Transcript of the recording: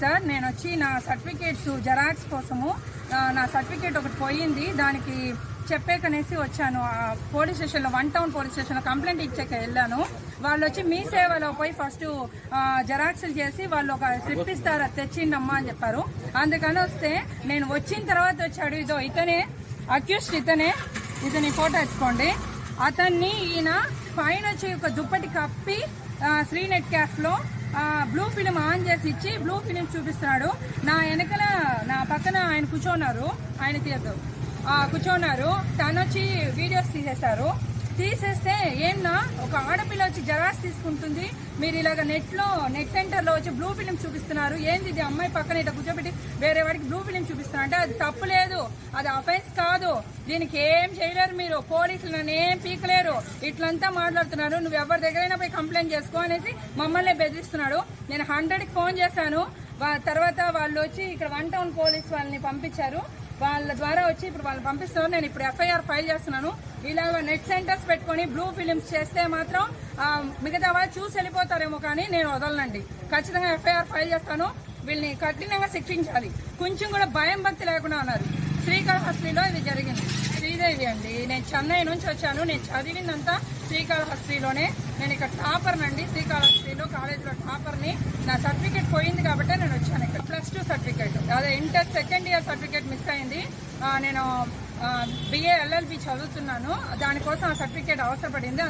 Sir, నేను వచ్చి నా సర్టిఫికేట్స్ జెరాక్స్ కోసము నా సర్టిఫికేట్ ఒకటి పోయింది, దానికి చెప్పేకనేసి వచ్చాను. పోలీస్ స్టేషన్లో, 1 టౌన్ పోలీస్ స్టేషన్లో కంప్లైంట్ ఇచ్చాక వెళ్ళాను. వాళ్ళు వచ్చి మీ సేవలో పోయి ఫస్ట్ జెరాక్స్లు చేసి వాళ్ళు ఒక స్లిప్ ఇస్తారు, అది తెచ్చిండమ్మా అని చెప్పారు. అందుకని వస్తే నేను వచ్చిన తర్వాత వచ్చాడు. ఇదో ఇతనే అక్యూస్డ్, ఇతని ఫోటో ఎత్తుకోండి. అతన్ని ఈయన పైన వచ్చి ఒక దుప్పటి కప్పి శ్రీనెట్ క్యాఫ్లో బ్లూ ఫిలిం ఆన్ చేసి ఇచ్చి బ్లూ ఫిలిం చూపిస్తున్నాడు. నా వెనకన నా పక్కన ఆయన కూర్చోన్నారు, ఆయన కూర్చోన్నారు. తను వచ్చి వీడియోస్ తీసేస్తే ఏమన్నా ఒక ఆడపిల్ల వచ్చి జెరాక్స్ తీసుకుంటుంది, మీరు ఇలాగ నెట్ సెంటర్లో వచ్చి బ్లూ ఫిలిం చూపిస్తున్నారు, ఏంది ఇది? అమ్మాయి పక్కన ఇట్లా కూర్చోబెట్టి వేరే వాడికి బ్లూ ఫిలిం చూపిస్తున్నారు అంటే అది తప్పు లేదు, అది అఫెన్స్ కాదు, దీనికి ఏం చేయలేరు మీరు, పోలీసులు నన్ను ఏం పీకలేరు, ఇట్లంతా మాట్లాడుతున్నారు, నువ్వు ఎవరి దగ్గరైనా పోయి కంప్లైంట్ చేసుకో అనేసి మమ్మల్ని బెదిరిస్తున్నాడు. నేను 100కి ఫోన్ చేశాను. తర్వాత వాళ్ళు వచ్చి ఇక్కడ 1 టౌన్ పోలీస్ వాళ్ళని పంపించారు. వాళ్ళ ద్వారా వచ్చి ఇప్పుడు వాళ్ళు పంపిస్తున్నారు. నేను ఇప్పుడు FIR ఫైల్ చేస్తున్నాను. ఇలాగ నెట్ సెంటర్స్ పెట్టుకుని బ్లూ ఫిలిమ్స్ చేస్తే మాత్రం మిగతా వాళ్ళు చూసి వెళ్ళిపోతారేమో, కానీ నేను వదలనండి. ఖచ్చితంగా FIR ఫైల్ చేస్తాను. వీళ్ళని కఠినంగా శిక్షించాలి. కొంచెం కూడా భయం భక్తి లేకుండా ఉన్నారు. శ్రీకాళహస్తిలో ఇది జరిగింది. శ్రీదేవి అండి, నేను చెన్నై నుంచి వచ్చాను. నేను చదివిందంతా శ్రీకాళహస్తిలోనే. నేను ఇక్కడ టాపర్నండి, శ్రీకాళహస్తిలో కాలేజీలో టాపర్ని. నా సర్టిఫికేట్ పోయింది కాబట్టి నేను వచ్చాను. ఇక్కడ +2 సర్టిఫికేట్, అదే inter 2nd year certificate miss అయింది. నేను BA LLB చదువుతున్నాను, దానికోసం ఆ సర్టిఫికేట్ అవసరపడింది.